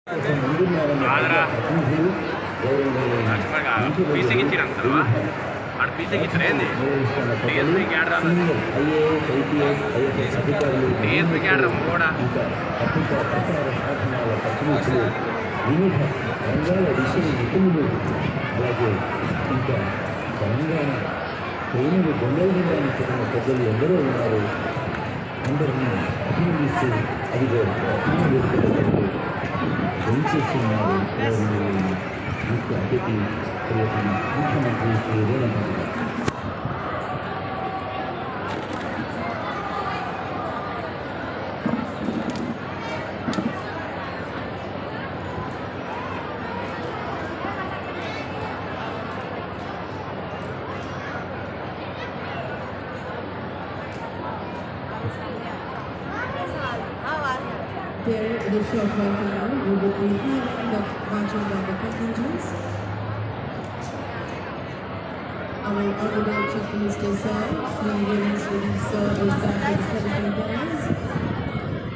ఆదరా పీసీకి ఇచ్చిరంటావా ఆడ పీసీకి ఇచ్చరేంది డిఎస్పీకి ఆడరా డిఎస్పీకి ఆడరా కూడా వివిధ రంగాల విషయ నిపుణులు అలాగే ఇంకా తెలంగాణ ప్రేమను గొంగళడానికి చెందిన ప్రజలు ఎందరో ఉన్నారు. అందరినీ అభినందిస్తూ అదిగో చేస్తున్నారు ముఖ్య అతిథి ముఖ్యమంత్రి Shri Revanth Reddy. There, the short right now, we will be having the marching of the contingents. Our Honorable Chief Minister Sir, Sri Revanth Reddy Sir, is back with 17 guys.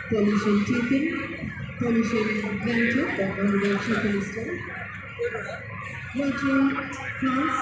Permission taken. Permission granted by Honorable Chief Minister. Marching France.